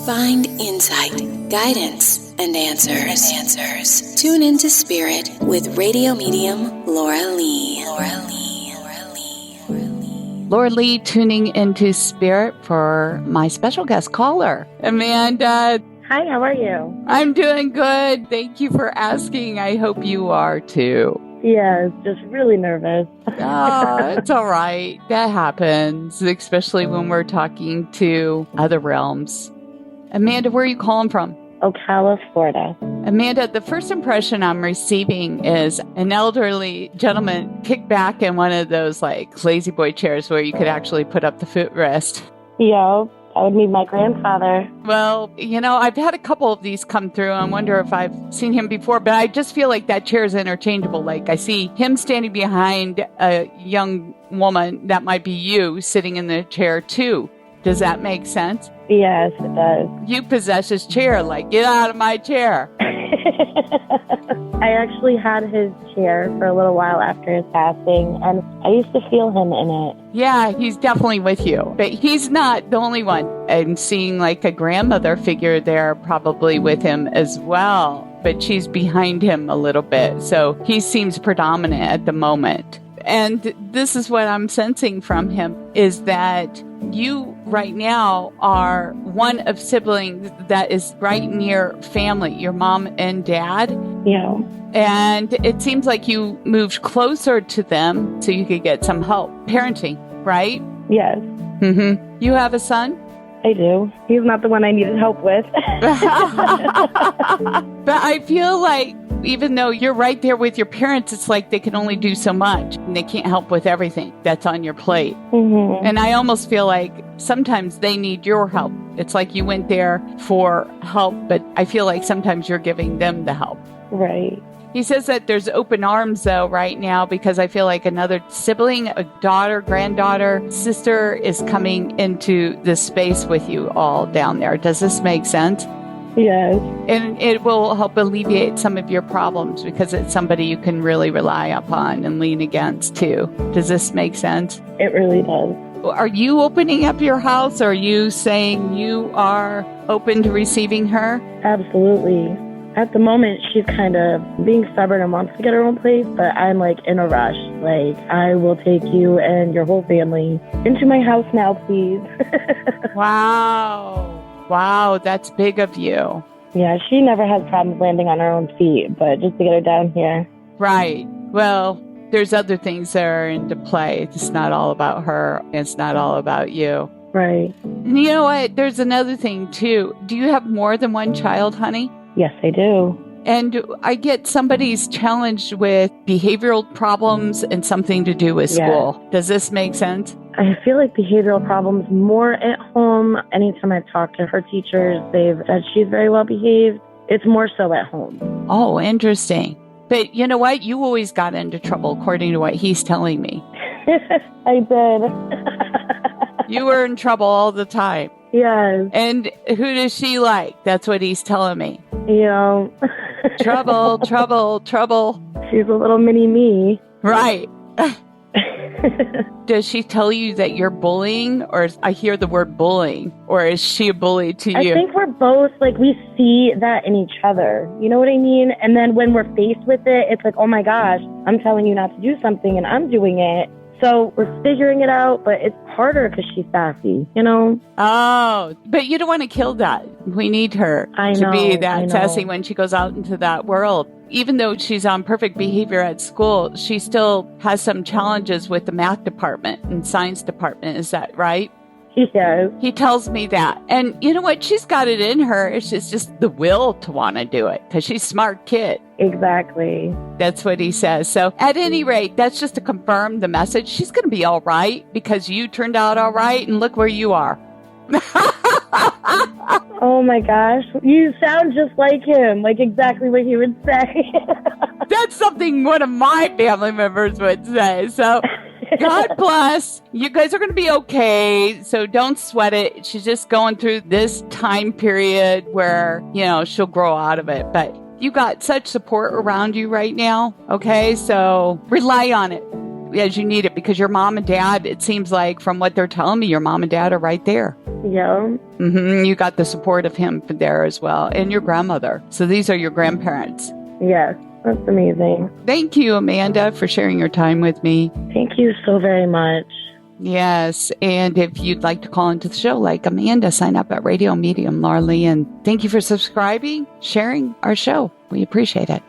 Find insight, guidance, and answers. Tune into Spirit with radio medium Laura Lee. Laura Lee tuning into Spirit for my special guest caller, Amanda. Hi, how are you? I'm doing good. Thank you for asking. I hope you are too. Yeah, just really nervous. It's all right. That happens, especially when we're talking to other realms. Amanda, where are you calling from? Ocala, Florida. Amanda, the first impression I'm receiving is an elderly gentleman kicked back in one of those like lazy boy chairs where you could actually put up the footrest. Yeah, that would be my grandfather. Well, I've had a couple of these come through. I wonder if I've seen him before, but I just feel like that chair is interchangeable. Like I see him standing behind a young woman that might be you sitting in the chair too. Does that make sense? Yes, it does. You possess his chair, like, get out of my chair. I actually had his chair for a little while after his passing, and I used to feel him in it. Yeah, he's definitely with you. But he's not the only one. I'm seeing like a grandmother figure there probably with him as well, but she's behind him a little bit. So he seems predominant at the moment. And this is what I'm sensing from him, is that you right now are one of siblings that is right near family, your mom and dad. Yeah. And it seems like you moved closer to them so you could get some help parenting, right? Yes. Mm-hmm. You have a son? I do. He's not the one I needed help with. But I feel like even though you're right there with your parents, it's like they can only do so much and they can't help with everything that's on your plate. Mm-hmm. And I almost feel like sometimes they need your help. It's like you went there for help, but I feel like sometimes you're giving them the help. Right. He says that there's open arms, though, right now, because I feel like another sibling, a daughter, granddaughter, sister is coming into this space with you all down there. Does this make sense? Yes. And it will help alleviate some of your problems because it's somebody you can really rely upon and lean against, too. Does this make sense? It really does. Are you opening up your house? Or are you saying you are open to receiving her? Absolutely. At the moment, she's kind of being stubborn and wants to get her own place, but I'm like in a rush. Like, I will take you and your whole family into my house now, please. Wow. Wow, that's big of you. Yeah, she never has problems landing on her own feet, but just to get her down here. Right. Well, there's other things that are into play. It's not all about her. It's not all about you. Right. And you know what? There's another thing, too. Do you have more than one child, honey? Yes, I do. And I get somebody's challenged with behavioral problems and something to do with school. Does this make sense? I feel like behavioral problems more at home. Anytime I've talked to her teachers, they've said she's very well behaved. It's more so at home. Oh, interesting. But you know what? You always got into trouble, according to what he's telling me. I did. You were in trouble all the time. Yes. And who does she like? That's what he's telling me. You know. Trouble, trouble, trouble. She's a little mini me. Right. Does she tell you that you're bullying? Or I hear the word bullying. Or is she a bully to you? I think we're both, like, we see that in each other. You know what I mean? And then when we're faced with it, it's like, oh my gosh, I'm telling you not to do something and I'm doing it. So we're figuring it out, but it's harder because she's sassy, you know? Oh, but you don't want to kill that. We need her to be that sassy when she goes out into that world. Even though she's on perfect behavior at school, she still has some challenges with the math department and science department. Is that right? Yes. He tells me that. And you know what? She's got it in her. It's just the will to want to do it because she's a smart kid. Exactly. That's what he says. So at any rate, that's just to confirm the message. She's going to be all right because you turned out all right. And look where you are. Oh my gosh. You sound just like him. Like exactly what he would say. That's something one of my family members would say. So God bless. You guys are going to be okay. So don't sweat it. She's just going through this time period where, she'll grow out of it. But you got such support around you right now. Okay. So rely on it. as you need it, because your mom and dad, it seems like from what they're telling me, your mom and dad are right there. Yeah. You got the support of him there as well, and your grandmother. So these are your grandparents. Yes. That's amazing. Thank you, Amanda, for sharing your time with me. Thank you so very much. Yes, and if you'd like to call into the show like Amanda, sign up at Radio Medium Laura Lee. And thank you for subscribing, sharing our show. We appreciate it.